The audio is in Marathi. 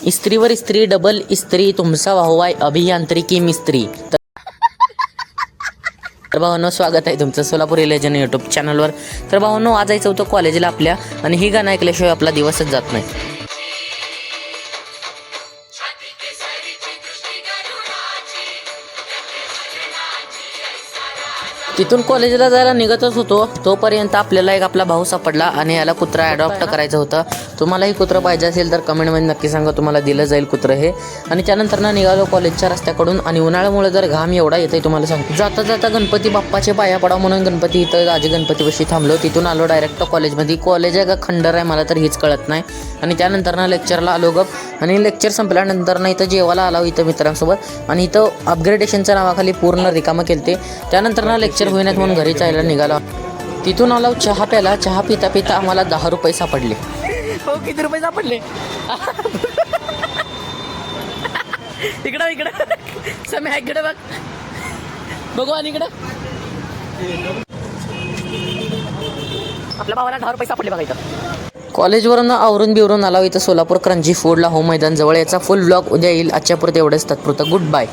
इस्त्रीवर इस्त्री डबल इस्त्री तुमचा वाहवाय अभियांत्रिकी मिस्त्री. तर भावांनो, स्वागत आहे तुमचं सोलापूर लेजंड यूट्यूब चॅनलवर. तर भावांनो, आज जायचं होतं कॉलेजला आपल्या, आणि ही गाणं ऐकल्याशिवाय आपला दिवसच जात नाही. तिथून कॉलेजला जायला निघतच होतो तोपर्यंत आपल्याला एक आपला भाऊ सापडला आणि याला कुत्रा ॲडॉप्ट करायचं होतं. तुम्हालाही कुत्रं पाहिजे असेल तर कमेंटमध्ये नक्की सांगा, तुम्हाला दिलं जाईल कुत्रं हे. आणि त्यानंतर निघालो कॉलेजच्या रस्त्याकडून, आणि उन्हाळ्यामुळे जर घाम एवढा येतोय तुम्हाला सांगतो. जाता जाता गणपती बाप्पाचे पाया पडाव म्हणून गणपती इथं राजे गणपतीपाशी थांबलो. तिथून आलो डायरेक्ट कॉलेजमध्ये. कॉलेज आहे का खंडर आहे मला तर हेच कळत नाही. आणि त्यानंतर लेक्चरला आलो गप, आणि लेक्चर संपल्यानंतर इथं जेवायला आलो इथं मित्रांसोबत, आणि इथं अपग्रेडेशनच्या नावाखाली पूर्ण रिकामं केलते. त्यानंतर लेक्चर होईनात म्हणून घरी जायला निघालो. तिथून आलो चहा प्याला. चहा पिता पिता आम्हाला 10 रुपये सापडले. हो, किती रुपये सापडले? इकडं समय इकडे बघ, बघू. आणि इकडं आपल्या भावाला 10 रुपये सापडले बघा इथं. कॉलेजवरून आवरून बिवरून आलो इथं सोलापूर क्रंची फूडला हो मैदान जवळ. याचा फुल ब्लॉग उद्या येईल. आजच्या पुरते एवढंच, तात्पुरतं गुड बाय.